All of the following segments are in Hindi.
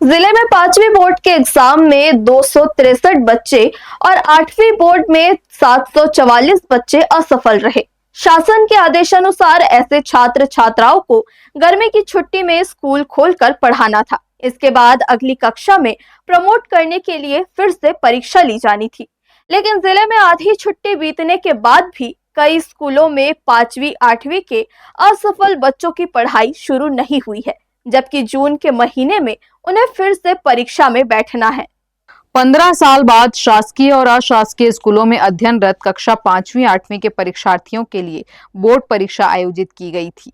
जिले में 5वीं बोर्ड के एग्जाम में 263 बच्चे और 8वीं बोर्ड में 744 बच्चे असफल रहे। शासन के आदेशानुसार ऐसे छात्र छात्राओं को गर्मी की छुट्टी में स्कूल खोलकर पढ़ाना था। इसके बाद अगली कक्षा में प्रमोट करने के लिए फिर से परीक्षा ली जानी थी, लेकिन जिले में आधी छुट्टी बीतने के बाद भी कई स्कूलों में 5वीं 8वीं के असफल बच्चों की पढ़ाई शुरू नहीं हुई है, जबकि जून के महीने में उन्हें फिर से परीक्षा में बैठना है। 15 साल बाद शासकीय और अशासकीय स्कूलों में अध्ययनरत कक्षा 5वीं 8वीं के परीक्षार्थियों के लिए बोर्ड परीक्षा आयोजित की गई थी।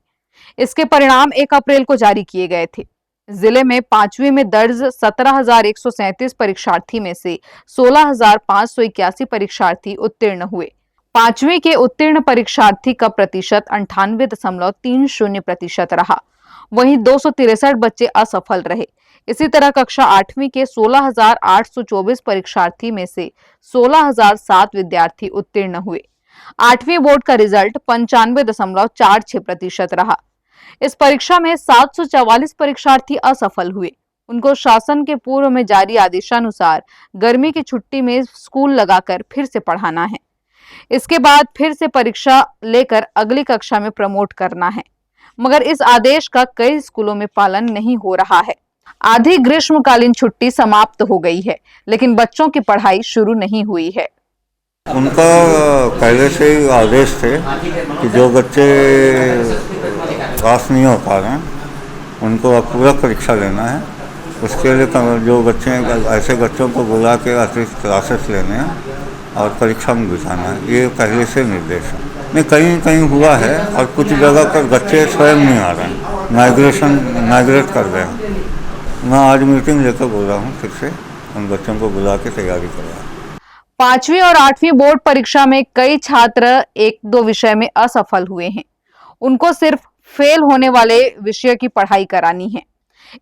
इसके परिणाम 1 अप्रैल को जारी किए गए थे। जिले में 5वीं में दर्ज 17,137 परीक्षार्थी में से 16,581 परीक्षार्थी उत्तीर्ण हुए। 5वीं के उत्तीर्ण परीक्षार्थी का प्रतिशत 98.30% रहा। वहीं 263 बच्चे असफल रहे। इसी तरह कक्षा 8वीं के 16,824 परीक्षार्थी में से 16,007 विद्यार्थी उत्तीर्ण हुए। 8वीं बोर्ड का रिजल्ट 95.46% रहा। इस परीक्षा में 744 परीक्षार्थी असफल हुए। उनको शासन के पूर्व में जारी आदेशानुसार गर्मी की छुट्टी में स्कूल लगाकर फिर से पढ़ाना है। इसके बाद फिर से परीक्षा लेकर अगली कक्षा में प्रमोट करना है, मगर इस आदेश का कई स्कूलों में पालन नहीं हो रहा है। आधी ग्रीष्मकालीन छुट्टी समाप्त हो गई है, लेकिन बच्चों की पढ़ाई शुरू नहीं हुई है। उनका पहले से ही आदेश थे कि जो बच्चे पास नहीं हो पा रहे हैं उनको अब पूरा परीक्षा लेना है। उसके लिए जो बच्चे ऐसे बच्चों को बुला के अतिरिक्त क्लासेस लेने हैं और परीक्षा में बिठाना है, ये पहले से निर्देश है। नहीं, कहीं कहीं हुआ है और कुछ जगह पर बच्चे स्वयं नहीं आ रहे हैं, माइग्रेट कर रहे हैं। मैं आज मीटिंग लेकर बोल रहा हूँ, फिर से उन बच्चों को बुला के तैयारी करवा। 5वीं और 8वीं बोर्ड परीक्षा में कई छात्र 1-2 विषय में असफल हुए हैं। उनको सिर्फ फेल होने वाले विषय की पढ़ाई करानी है।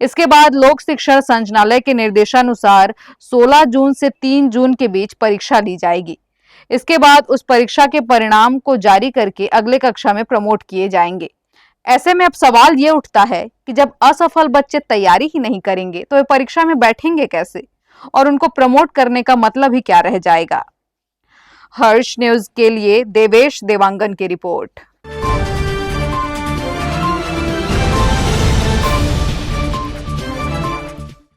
इसके बाद लोक शिक्षण संचालनालय के निर्देशानुसार 16 जून से 3 जून के बीच परीक्षा ली जाएगी। इसके बाद उस परीक्षा के परिणाम को जारी करके अगले कक्षा में प्रमोट किए जाएंगे। ऐसे में अब सवाल ये उठता है कि जब असफल बच्चे तैयारी ही नहीं करेंगे तो वे परीक्षा में बैठेंगे कैसे, और उनको प्रमोट करने का मतलब ही क्या रह जाएगा। हर्ष न्यूज के लिए देवेश देवांगन की रिपोर्ट।